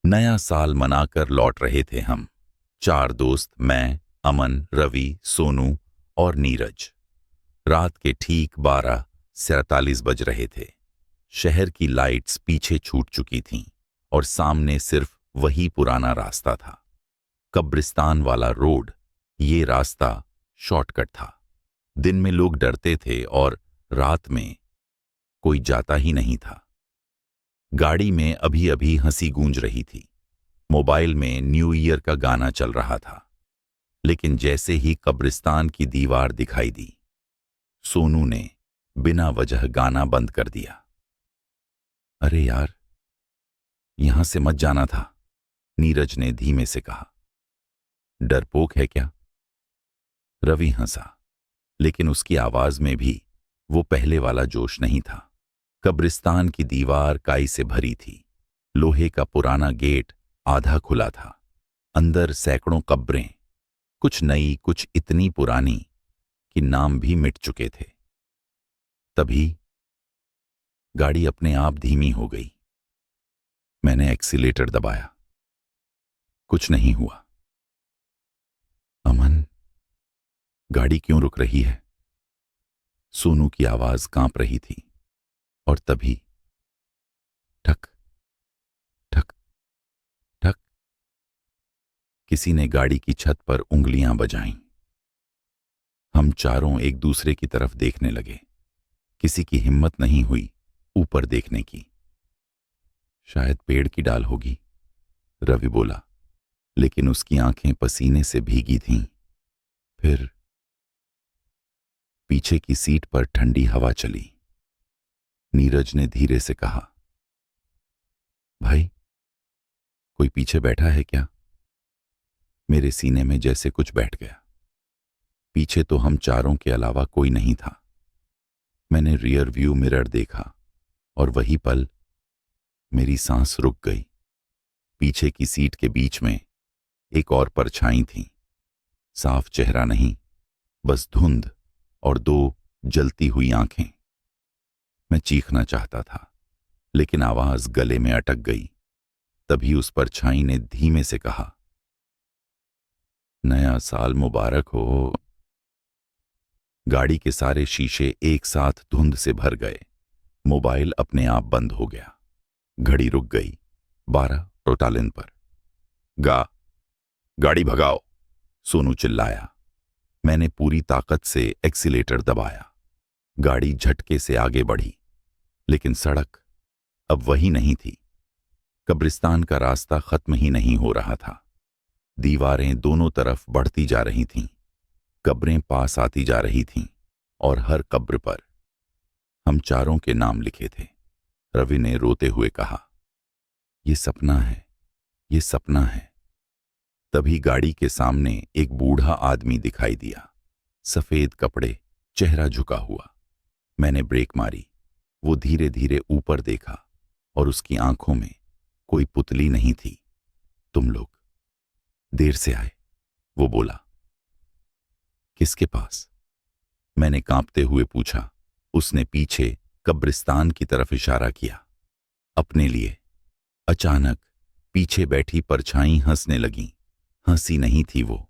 नया साल मनाकर लौट रहे थे हम। 4 दोस्त, मैं, अमन, रवि, सोनू और नीरज। रात के ठीक 12:47 बज रहे थे। शहर की लाइट्स पीछे छूट चुकी थीं और सामने सिर्फ वही पुराना रास्ता था, कब्रिस्तान वाला रोड। ये रास्ता शॉर्टकट था। दिन में लोग डरते थे और रात में कोई जाता ही नहीं था। गाड़ी में अभी अभी हंसी गूंज रही थी। मोबाइल में न्यू ईयर का गाना चल रहा था। लेकिन जैसे ही कब्रिस्तान की दीवार दिखाई दी, सोनू ने बिना वजह गाना बंद कर दिया। अरे यार, यहां से मत जाना था, नीरज ने धीमे से कहा। डरपोक है क्या? रवि हंसा, लेकिन उसकी आवाज में भी वो पहले वाला जोश नहीं था। कब्रिस्तान की दीवार काई से भरी थी। लोहे का पुराना गेट आधा खुला था। अंदर सैकड़ों कब्रें, कुछ नई, कुछ इतनी पुरानी कि नाम भी मिट चुके थे। तभी गाड़ी अपने आप धीमी हो गई। मैंने एक्सीलेटर दबाया। कुछ नहीं हुआ। अमन, गाड़ी क्यों रुक रही है? सोनू की आवाज कांप रही थी। और तभी ठक ठक ठक, किसी ने गाड़ी की छत पर उंगलियां बजाईं। हम चारों एक दूसरे की तरफ देखने लगे। किसी की हिम्मत नहीं हुई ऊपर देखने की। शायद पेड़ की डाल होगी, रवि बोला, लेकिन उसकी आंखें पसीने से भीगी थीं। फिर पीछे की सीट पर ठंडी हवा चली। नीरज ने धीरे से कहा, भाई, कोई पीछे बैठा है क्या? मेरे सीने में जैसे कुछ बैठ गया। पीछे तो हम चारों के अलावा कोई नहीं था। मैंने रियर व्यू मिरर देखा और वही पल मेरी सांस रुक गई। पीछे की सीट के बीच में एक और परछाई थी। साफ चेहरा नहीं, बस धुंध और 2 जलती हुई आंखें। मैं चीखना चाहता था, लेकिन आवाज गले में अटक गई। तभी उस परछाई ने धीमे से कहा, नया साल मुबारक हो। गाड़ी के सारे शीशे एक साथ धुंध से भर गए। मोबाइल अपने आप बंद हो गया। घड़ी रुक गई 12:48 पर। गाड़ी भगाओ, सोनू चिल्लाया। मैंने पूरी ताकत से एक्सीलेटर दबाया। गाड़ी झटके से आगे बढ़ी, लेकिन सड़क अब वही नहीं थी। कब्रिस्तान का रास्ता खत्म ही नहीं हो रहा था। दीवारें दोनों तरफ बढ़ती जा रही थीं। कब्रें पास आती जा रही थीं और हर कब्र पर हम चारों के नाम लिखे थे। रवि ने रोते हुए कहा, ये सपना है, ये सपना है। तभी गाड़ी के सामने एक बूढ़ा आदमी दिखाई दिया। सफेद कपड़े, चेहरा झुका हुआ। मैंने ब्रेक मारी। वो धीरे धीरे ऊपर देखा और उसकी आंखों में कोई पुतली नहीं थी। तुम लोग देर से आए, वो बोला। किसके पास? मैंने कांपते हुए पूछा। उसने पीछे कब्रिस्तान की तरफ इशारा किया। अपने लिए। अचानक पीछे बैठी परछाई हंसने लगी। हंसी नहीं थी वो,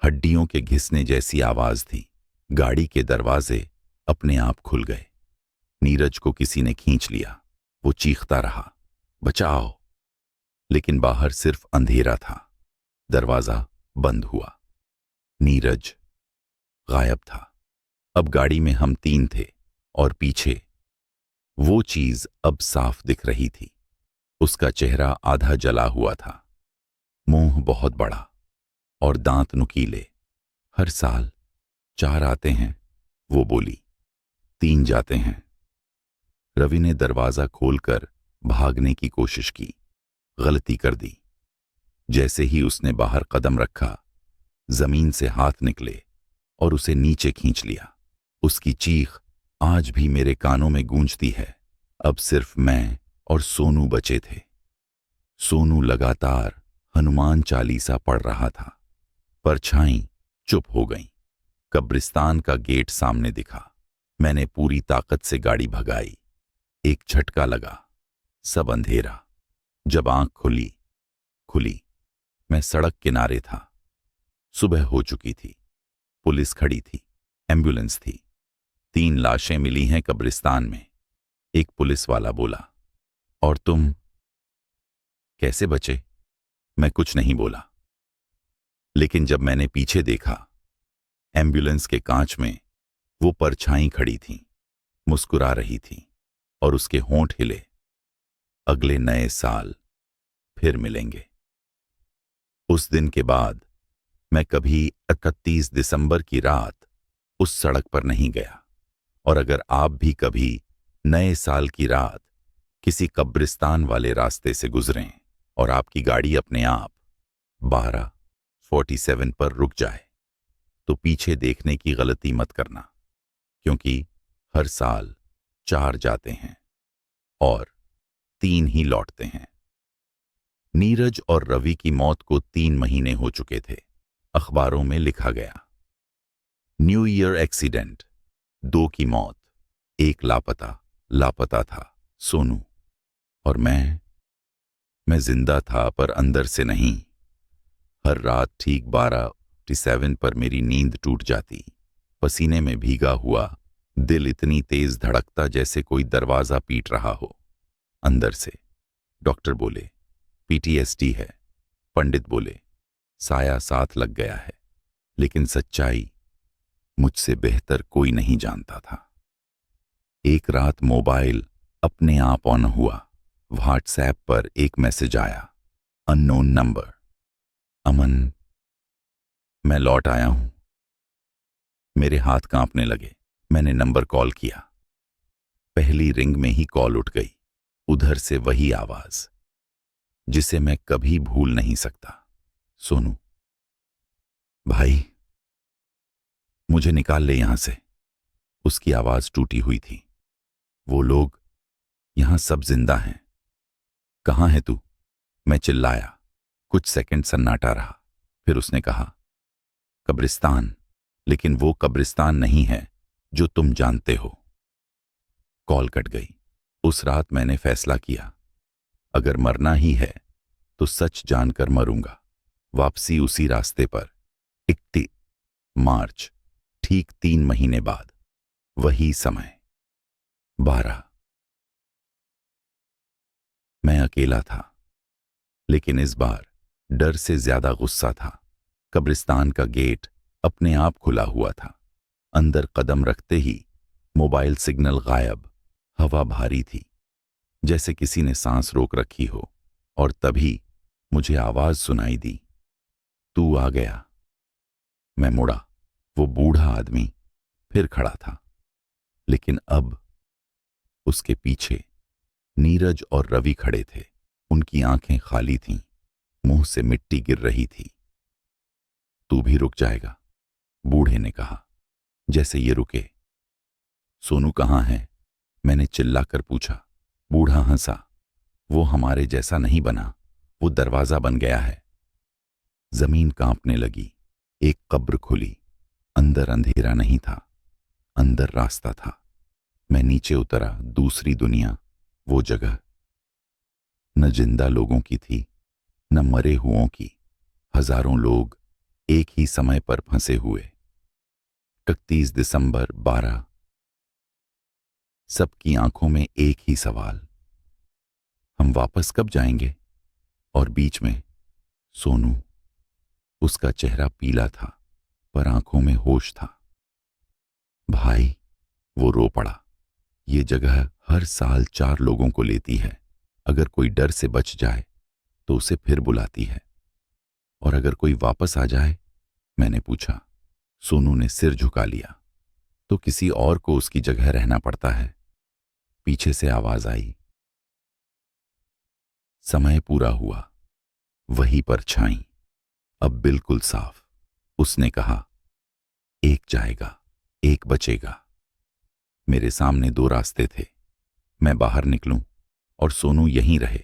हड्डियों के घिसने जैसी आवाज थी। गाड़ी के दरवाजे अपने आप खुल गए। नीरज को किसी ने खींच लिया। वो चीखता रहा, बचाओ। लेकिन बाहर सिर्फ अंधेरा था। दरवाजा बंद हुआ। नीरज गायब था। अब गाड़ी में हम 3 थे और पीछे वो चीज अब साफ दिख रही थी। उसका चेहरा आधा जला हुआ था। मुंह बहुत बड़ा और दांत नुकीले। हर साल 4 आते हैं, वो बोली, 3 जाते हैं। रवि ने दरवाजा खोलकर भागने की कोशिश की। गलती कर दी। जैसे ही उसने बाहर कदम रखा, जमीन से हाथ निकले और उसे नीचे खींच लिया। उसकी चीख आज भी मेरे कानों में गूंजती है। अब सिर्फ मैं और सोनू बचे थे। सोनू लगातार हनुमान चालीसा पढ़ रहा था। परछाई चुप हो गई। कब्रिस्तान का गेट सामने दिखा। मैंने पूरी ताकत से गाड़ी भगाई। एक झटका लगा। सब अंधेरा। जब आंख खुली खुली। मैं सड़क किनारे था। सुबह हो चुकी थी। पुलिस खड़ी थी, एम्बुलेंस थी। 3 लाशें मिली हैं कब्रिस्तान में। एक पुलिस वाला बोला, और तुम कैसे बचे? मैं कुछ नहीं बोला। लेकिन जब मैंने पीछे देखा, एम्बुलेंस के कांच में वो परछाई खड़ी थी, मुस्कुरा रही थी, और उसके होंठ हिले। अगले नए साल फिर मिलेंगे। उस दिन के बाद मैं कभी 31 दिसंबर की रात उस सड़क पर नहीं गया। और अगर आप भी कभी नए साल की रात किसी कब्रिस्तान वाले रास्ते से गुजरें और आपकी गाड़ी अपने आप 12:47 पर रुक जाए, तो पीछे देखने की गलती मत करना, क्योंकि हर साल 4 जाते हैं और 3 ही लौटते हैं। नीरज और रवि की मौत को 3 महीने हो चुके थे। अखबारों में लिखा गया, न्यू ईयर एक्सीडेंट, 2 की मौत, 1 लापता था, सोनू। और मैं जिंदा था, पर अंदर से नहीं। हर रात ठीक 12:47 पर मेरी नींद टूट जाती। पसीने में भीगा हुआ, दिल इतनी तेज धड़कता जैसे कोई दरवाजा पीट रहा हो अंदर से। डॉक्टर बोले पीटीएसडी है, पंडित बोले साया साथ लग गया है, लेकिन सच्चाई मुझसे बेहतर कोई नहीं जानता था। एक रात मोबाइल अपने आप ऑन हुआ। व्हाट्सएप पर एक मैसेज आया, अननोन नंबर। अमन, मैं लौट आया हूं। मेरे हाथ कांपने लगे। मैंने नंबर कॉल किया। पहली रिंग में ही कॉल उठ गई। उधर से वही आवाज जिसे मैं कभी भूल नहीं सकता, सोनू, भाई मुझे निकाल ले यहां से। उसकी आवाज टूटी हुई थी। वो लोग यहां सब जिंदा हैं। कहां है तू? मैं चिल्लाया। कुछ सेकंड सन्नाटा रहा। फिर उसने कहा, कब्रिस्तान, लेकिन वो कब्रिस्तान नहीं है जो तुम जानते हो। कॉल कट गई। उस रात मैंने फैसला किया, अगर मरना ही है तो सच जानकर मरूंगा। वापसी उसी रास्ते पर। 31 मार्च, ठीक 3 महीने बाद, वही समय, 12। मैं अकेला था, लेकिन इस बार डर से ज्यादा गुस्सा था। कब्रिस्तान का गेट अपने आप खुला हुआ था। अंदर कदम रखते ही मोबाइल सिग्नल गायब। हवा भारी थी, जैसे किसी ने सांस रोक रखी हो। और तभी मुझे आवाज सुनाई दी, तू आ गया। मैं मुड़ा। वो बूढ़ा आदमी फिर खड़ा था, लेकिन अब उसके पीछे नीरज और रवि खड़े थे। उनकी आंखें खाली थीं, मुंह से मिट्टी गिर रही थी। तू भी रुक जाएगा, बूढ़े ने कहा, जैसे ये रुके। सोनू कहाँ है? मैंने चिल्लाकर पूछा। बूढ़ा हंसा। वो हमारे जैसा नहीं बना, वो दरवाजा बन गया है। जमीन कांपने लगी। एक कब्र खुली। अंदर अंधेरा नहीं था, अंदर रास्ता था। मैं नीचे उतरा। दूसरी दुनिया, वो जगह न जिंदा लोगों की थी, न मरे हुओं की। हजारों लोग एक ही समय पर फंसे हुए। 31 दिसंबर 12। सबकी आंखों में एक ही सवाल, हम वापस कब जाएंगे? और बीच में सोनू। उसका चेहरा पीला था, पर आंखों में होश था। भाई, वो रो पड़ा। ये जगह हर साल 4 लोगों को लेती है। अगर कोई डर से बच जाए तो उसे फिर बुलाती है। और अगर कोई वापस आ जाए? मैंने पूछा। सोनू ने सिर झुका लिया। तो किसी और को उसकी जगह रहना पड़ता है। पीछे से आवाज आई, समय पूरा हुआ। वही परछाई, अब बिल्कुल साफ। उसने कहा, एक जाएगा, एक बचेगा। मेरे सामने 2 रास्ते थे। मैं बाहर निकलूं और सोनू यहीं रहे,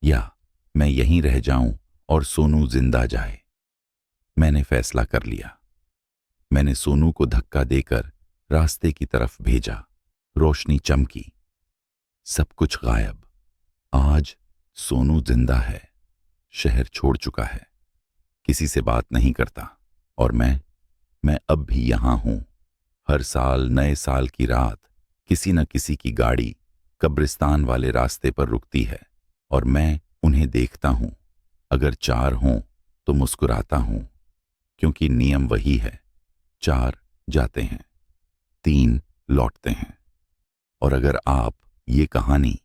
या मैं यहीं रह जाऊं और सोनू जिंदा जाए। मैंने फैसला कर लिया। मैंने सोनू को धक्का देकर रास्ते की तरफ भेजा। रोशनी चमकी। सब कुछ गायब। आज सोनू जिंदा है, शहर छोड़ चुका है, किसी से बात नहीं करता, और मैं अब भी यहां हूं। हर साल नए साल की रात किसी न किसी की गाड़ी कब्रिस्तान वाले रास्ते पर रुकती है और मैं उन्हें देखता हूं। अगर 4 हों तो मुस्कुराता हूं, क्योंकि नियम वही है, 4 जाते हैं, 3 लौटते हैं। और अगर आप ये कहानी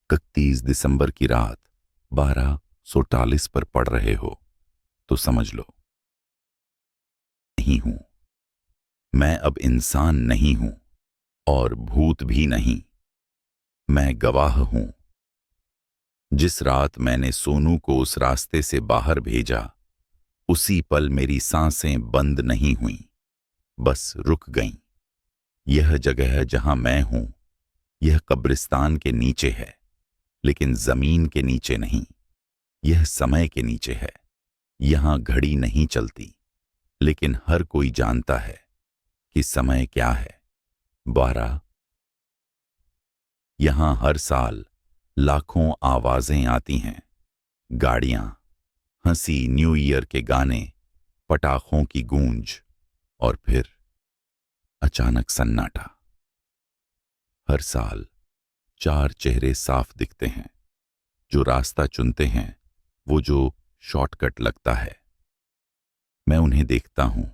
31 दिसंबर की रात 12:40 पर पढ़ रहे हो तो समझ लो, नहीं हूं। मैं अब इंसान नहीं हूं और भूत भी नहीं। मैं गवाह हूं। जिस रात मैंने सोनू को उस रास्ते से बाहर भेजा, उसी पल मेरी सांसें बंद नहीं हुईं, बस रुक गईं। यह जगह जहां मैं हूं, यह कब्रिस्तान के नीचे है, लेकिन जमीन के नीचे नहीं। यह समय के नीचे है। यहां घड़ी नहीं चलती, लेकिन हर कोई जानता है कि समय क्या है। 12। यहां हर साल लाखों आवाजें आती हैं, गाड़ियां, हंसी, न्यू ईयर के गाने, पटाखों की गूंज, और फिर अचानक सन्नाटा। हर साल 4 चेहरे साफ दिखते हैं, जो रास्ता चुनते हैं, वो जो शॉर्टकट लगता है। मैं उन्हें देखता हूं,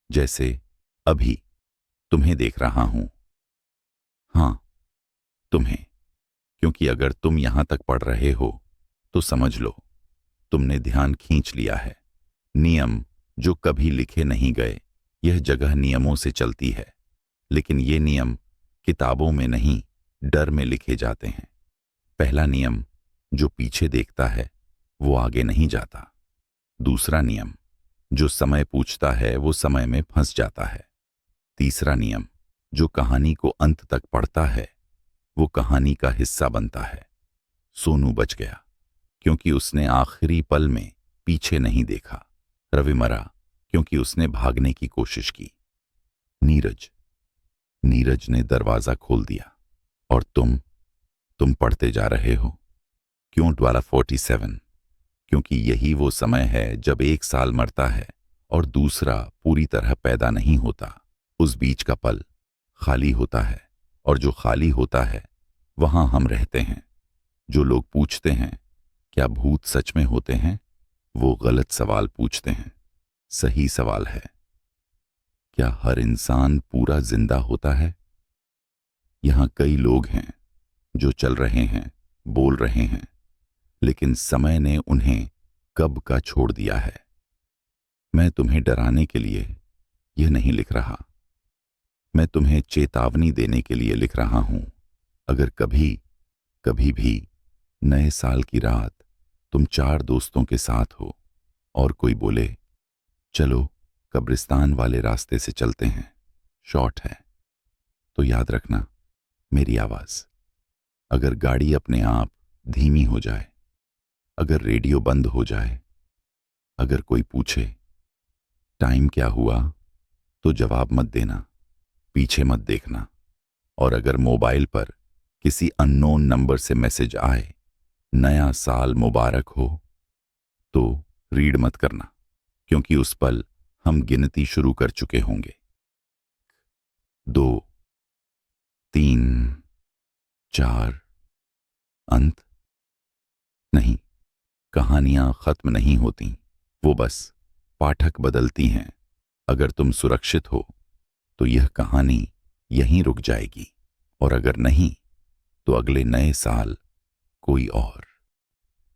जैसे अभी तुम्हें देख रहा हूं। हां, तुम्हें, क्योंकि अगर तुम यहां तक पढ़ रहे हो तो समझ लो, तुमने ध्यान खींच लिया है। नियम जो कभी लिखे नहीं गए। यह जगह नियमों से चलती है, लेकिन ये नियम किताबों में नहीं, डर में लिखे जाते हैं। पहला नियम, जो पीछे देखता है वो आगे नहीं जाता। दूसरा नियम, जो समय पूछता है वो समय में फंस जाता है। तीसरा नियम, जो कहानी को अंत तक पढ़ता है वो कहानी का हिस्सा बनता है। सोनू बच गया क्योंकि उसने आखिरी पल में पीछे नहीं देखा। रवि मरा क्योंकि उसने भागने की कोशिश की। नीरज नीरज ने दरवाजा खोल दिया। और तुम पढ़ते जा रहे हो। क्यों 12:47? क्योंकि यही वो समय है जब एक साल मरता है और दूसरा पूरी तरह पैदा नहीं होता। उस बीच का पल खाली होता है, और जो खाली होता है वहां हम रहते हैं। जो लोग पूछते हैं क्या भूत सच में होते हैं, वो गलत सवाल पूछते हैं। सही सवाल है, क्या हर इंसान पूरा जिंदा होता है? यहां कई लोग हैं जो चल रहे हैं, बोल रहे हैं, लेकिन समय ने उन्हें कब का छोड़ दिया है। मैं तुम्हें डराने के लिए यह नहीं लिख रहा, मैं तुम्हें चेतावनी देने के लिए लिख रहा हूं। अगर कभी भी नए साल की रात तुम 4 दोस्तों के साथ हो और कोई बोले चलो कब्रिस्तान वाले रास्ते से चलते हैं, शॉर्ट है, तो याद रखना मेरी आवाज। अगर गाड़ी अपने आप धीमी हो जाए, अगर रेडियो बंद हो जाए, अगर कोई पूछे टाइम क्या हुआ, तो जवाब मत देना, पीछे मत देखना। और अगर मोबाइल पर किसी अननोन नंबर से मैसेज आए नया साल मुबारक हो, तो रीड मत करना, क्योंकि उस पल हम गिनती शुरू कर चुके होंगे। 2, 3, 4। अंत नहीं। कहानियां खत्म नहीं होती, वो बस पाठक बदलती हैं। अगर तुम सुरक्षित हो तो यह कहानी यहीं रुक जाएगी, और अगर नहीं तो अगले नए साल कोई और।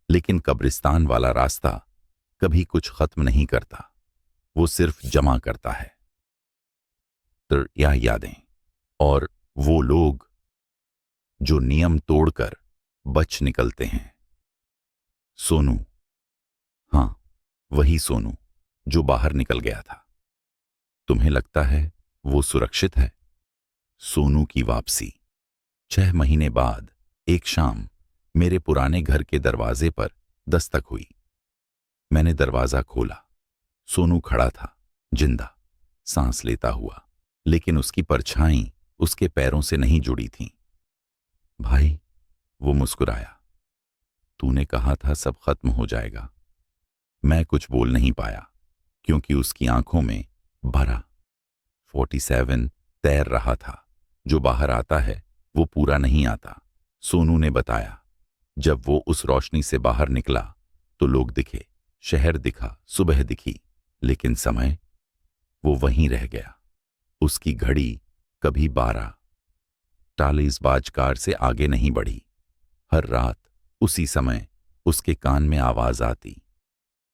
लेकिन कब्रिस्तान वाला रास्ता कभी कुछ खत्म नहीं करता, वो सिर्फ जमा करता है। तो या यादें और वो लोग जो नियम तोड़कर बच निकलते हैं। सोनू, हां, वही सोनू जो बाहर निकल गया था। तुम्हें लगता है वो सुरक्षित है? सोनू की वापसी। 6 महीने बाद एक शाम मेरे पुराने घर के दरवाजे पर दस्तक हुई। मैंने दरवाजा खोला। सोनू खड़ा था, जिंदा, सांस लेता हुआ, लेकिन उसकी परछाई उसके पैरों से नहीं जुड़ी थी। भाई, वो मुस्कुराया। तूने कहा था सब खत्म हो जाएगा। मैं कुछ बोल नहीं पाया क्योंकि उसकी आंखों में भरा 47 तैर रहा था। जो बाहर आता है वो पूरा नहीं आता, सोनू ने बताया। जब वो उस रोशनी से बाहर निकला तो लोग दिखे, शहर दिखा, सुबह दिखी, लेकिन समय वो वहीं रह गया। उसकी घड़ी कभी 12 40 कार से आगे नहीं बढ़ी। हर रात उसी समय उसके कान में आवाज आती,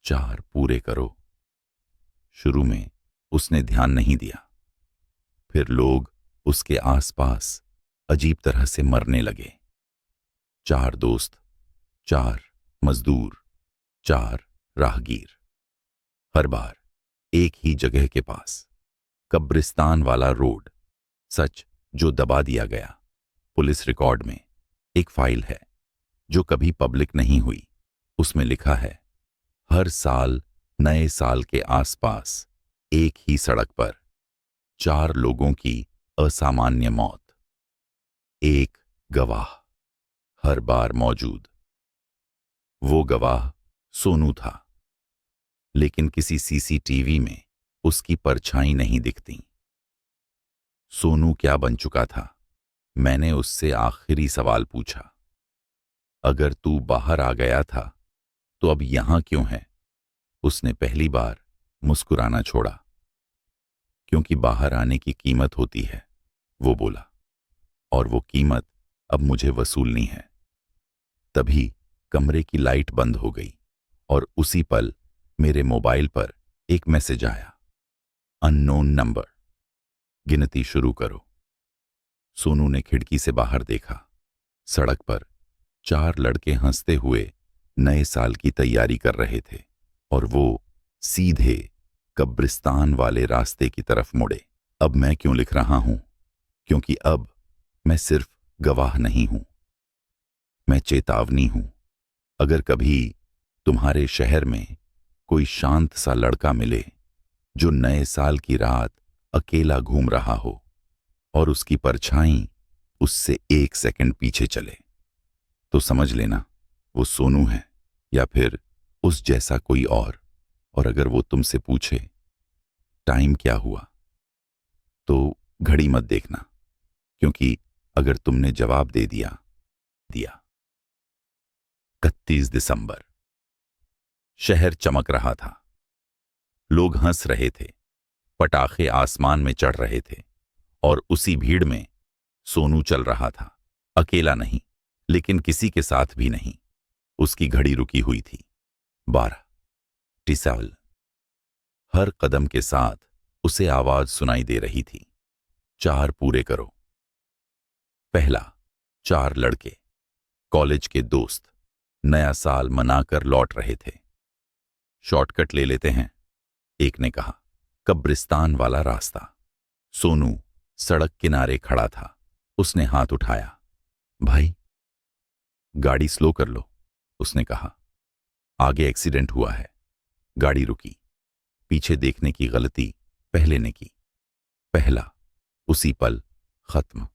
4 पूरे करो। शुरू में उसने ध्यान नहीं दिया, फिर लोग उसके आसपास अजीब तरह से मरने लगे। 4 दोस्त, 4 मजदूर, 4 राहगीर, हर बार एक ही जगह के पास, कब्रिस्तान वाला रोड। सच जो दबा दिया गया। पुलिस रिकॉर्ड में एक फाइल है जो कभी पब्लिक नहीं हुई। उसमें लिखा है, हर साल नए साल के आसपास एक ही सड़क पर 4 लोगों की असामान्य मौत। एक गवाह हर बार मौजूद। वो गवाह सोनू था, लेकिन किसी सीसीटीवी में उसकी परछाई नहीं दिखती। सोनू क्या बन चुका था? मैंने उससे आखिरी सवाल पूछा। अगर तू बाहर आ गया था तो अब यहां क्यों है? उसने पहली बार मुस्कुराना छोड़ा। क्योंकि बाहर आने की कीमत होती है, वो बोला, और वो कीमत अब मुझे वसूलनी है। तभी कमरे की लाइट बंद हो गई और उसी पल मेरे मोबाइल पर एक मैसेज आया, अननोन नंबर, गिनती शुरू करो। सोनू ने खिड़की से बाहर देखा। सड़क पर 4 लड़के हंसते हुए नए साल की तैयारी कर रहे थे और वो सीधे कब्रिस्तान वाले रास्ते की तरफ मुड़े। अब मैं क्यों लिख रहा हूं? क्योंकि अब मैं सिर्फ गवाह नहीं हूं, मैं चेतावनी हूं। अगर कभी तुम्हारे शहर में कोई शांत सा लड़का मिले जो नए साल की रात अकेला घूम रहा हो और उसकी परछाई उससे 1 सेकंड पीछे चले, तो समझ लेना वो सोनू है या फिर उस जैसा कोई और अगर वो तुमसे पूछे टाइम क्या हुआ, तो घड़ी मत देखना, क्योंकि अगर तुमने जवाब दे दिया 31 दिसंबर। शहर चमक रहा था, लोग हंस रहे थे, पटाखे आसमान में चढ़ रहे थे और उसी भीड़ में सोनू चल रहा था। अकेला नहीं, लेकिन किसी के साथ भी नहीं। उसकी घड़ी रुकी हुई थी, 12 टिसाल। हर कदम के साथ उसे आवाज सुनाई दे रही थी, 4 पूरे करो। पहला, 4 लड़के, कॉलेज के दोस्त, नया साल मनाकर लौट रहे थे। शॉर्टकट ले लेते हैं, एक ने कहा। कब्रिस्तान वाला रास्ता। सोनू सड़क किनारे खड़ा था। उसने हाथ उठाया। भाई, गाड़ी स्लो कर लो, उसने कहा। आगे एक्सीडेंट हुआ है। गाड़ी रुकी। पीछे देखने की गलती पहले ने की। पहला, उसी पल खत्म।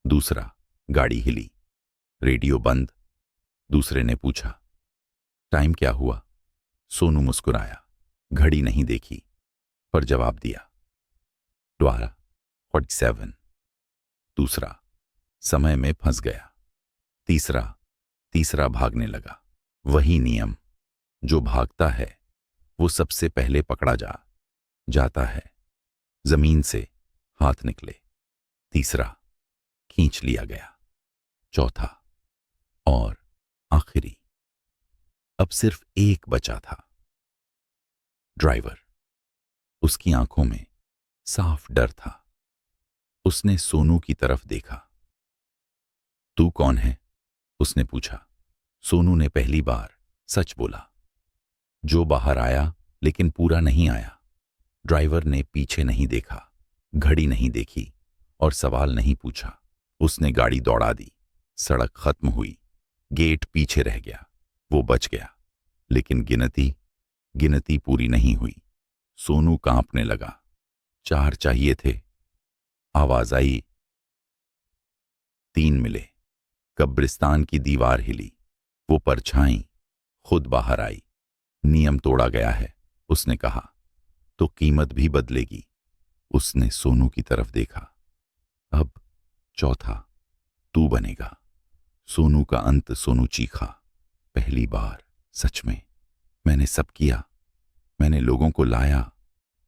दूसरा, गाड़ी हिली, रेडियो बंद। दूसरे ने पूछा, टाइम क्या हुआ? सोनू मुस्कुराया, घड़ी नहीं देखी, पर जवाब दिया, 12:47। दूसरा, समय में फंस गया। तीसरा भागने लगा। वही नियम, जो भागता है वो सबसे पहले पकड़ा जाता है। जमीन से हाथ निकले। तीसरा, खींच लिया गया। चौथा और आखिरी, अब सिर्फ एक बचा था, ड्राइवर। उसकी आंखों में साफ डर था। उसने सोनू की तरफ देखा। तू कौन है? उसने पूछा। सोनू ने पहली बार सच बोला। जो बाहर आया लेकिन पूरा नहीं आया। ड्राइवर ने पीछे नहीं देखा, घड़ी नहीं देखी और सवाल नहीं पूछा। उसने गाड़ी दौड़ा दी। सड़क खत्म हुई, गेट पीछे रह गया। वो बच गया, लेकिन गिनती पूरी नहीं हुई। सोनू कांपने लगा। 4 चाहिए थे। आवाज आई, 3 मिले। कब्रिस्तान की दीवार हिली। वो परछाई खुद बाहर आई। नियम तोड़ा गया है, उसने कहा। तो कीमत भी बदलेगी। उसने सोनू की तरफ देखा। अब चौथा तू बनेगा। सोनू का अंत। सोनू चीखा। पहली बार सच में। मैंने सब किया, मैंने लोगों को लाया,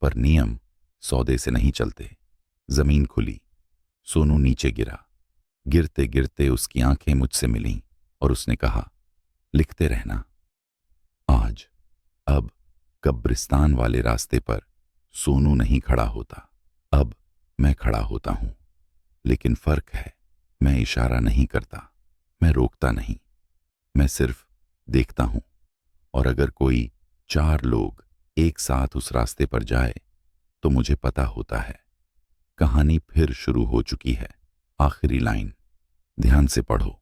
पर नियम सौदे से नहीं चलते। जमीन खुली। सोनू नीचे गिरा। गिरते गिरते उसकी आंखें मुझसे मिलीं और उसने कहा, लिखते रहना। आज अब कब्रिस्तान वाले रास्ते पर सोनू नहीं खड़ा होता, अब मैं खड़ा होता हूं। लेकिन फर्क है, मैं इशारा नहीं करता, मैं रोकता नहीं, मैं सिर्फ देखता हूं। और अगर कोई 4 लोग एक साथ उस रास्ते पर जाए तो मुझे पता होता है कहानी फिर शुरू हो चुकी है। आखिरी लाइन ध्यान से पढ़ो।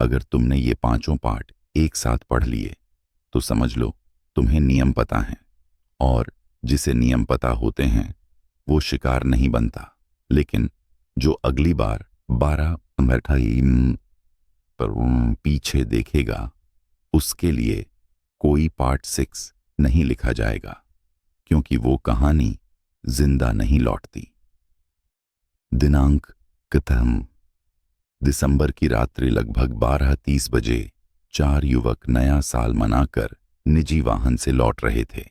अगर तुमने ये 5 पार्ट एक साथ पढ़ लिए तो समझ लो तुम्हें नियम पता है, और जिसे नियम पता होते हैं वो शिकार नहीं बनता। लेकिन जो अगली बार 12 मिठाई पर पीछे देखेगा उसके लिए कोई पार्ट 6 नहीं लिखा जाएगा, क्योंकि वो कहानी जिंदा नहीं लौटती। दिनांक कथम दिसंबर की रात्रि लगभग 12:30 बजे 4 युवक नया साल मनाकर निजी वाहन से लौट रहे थे।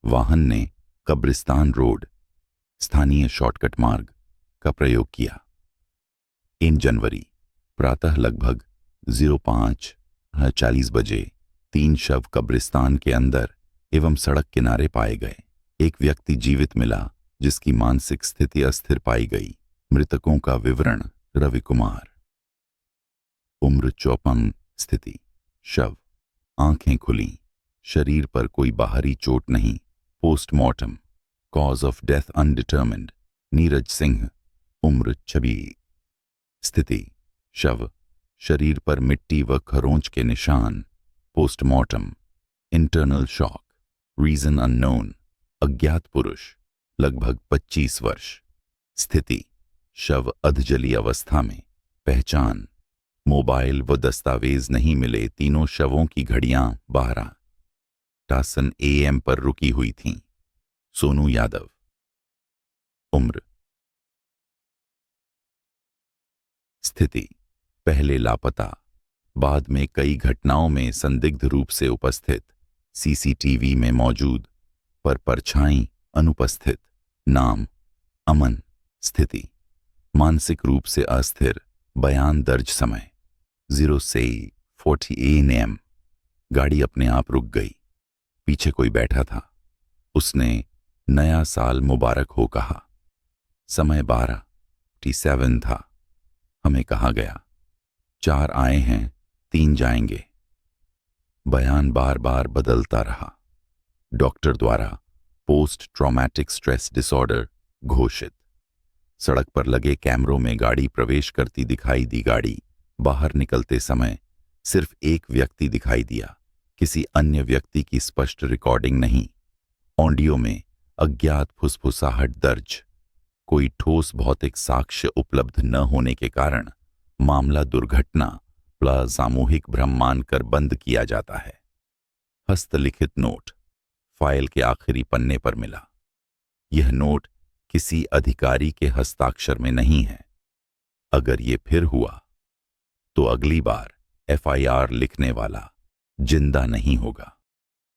वाहन ने कब्रिस्तान रोड, स्थानीय शॉर्टकट मार्ग, का प्रयोग किया। इन जनवरी प्रातः लगभग 05:40 बजे 3 शव कब्रिस्तान के अंदर एवं सड़क किनारे पाए गए। एक व्यक्ति जीवित मिला जिसकी मानसिक स्थिति अस्थिर पाई गई। मृतकों का विवरण रवि कुमार, उम्र 54, स्थिति शव, आंखें खुली, शरीर पर कोई बाहरी चोट नहीं। Postmortem, cause of death undetermined. Neeraj Singh, उम्र 26, स्थिति शव, शरीर पर मिट्टी व खरोंच के निशान। Postmortem, internal shock, reason unknown. अज्ञात पुरुष, लगभग 25 वर्ष। स्थिति शव अधजली अवस्था में। पहचान, मोबाइल व दस्तावेज नहीं मिले। तीनों शवों की घड़ियां 12 AM पर रुकी हुई थीं। सोनू यादव, उम्र। स्थिति पहले लापता, बाद में कई घटनाओं में संदिग्ध रूप से उपस्थित, सीसीटीवी में मौजूद पर परछाई अनुपस्थित। नाम अमन। स्थिति मानसिक रूप से अस्थिर। बयान दर्ज समय 0 से 40 AM। गाड़ी अपने आप रुक गई। पीछे कोई बैठा था। उसने नया साल मुबारक हो कहा। समय 12:47 था। हमें कहा गया 4 आए हैं, 3 जाएंगे। बयान बार बार बदलता रहा। डॉक्टर द्वारा पोस्ट ट्रॉमेटिक स्ट्रेस डिसऑर्डर घोषित। सड़क पर लगे कैमरों में गाड़ी प्रवेश करती दिखाई दी। गाड़ी बाहर निकलते समय सिर्फ एक व्यक्ति दिखाई दिया, किसी अन्य व्यक्ति की स्पष्ट रिकॉर्डिंग नहीं। ऑडियो में अज्ञात फुसफुसाहट दर्ज। कोई ठोस भौतिक साक्ष्य उपलब्ध न होने के कारण मामला दुर्घटना प्लस सामूहिक भ्रम मानकर बंद किया जाता है। हस्तलिखित नोट फाइल के आखिरी पन्ने पर मिला। यह नोट किसी अधिकारी के हस्ताक्षर में नहीं है। अगर ये फिर हुआ तो अगली बार FIR लिखने वाला जिंदा नहीं होगा।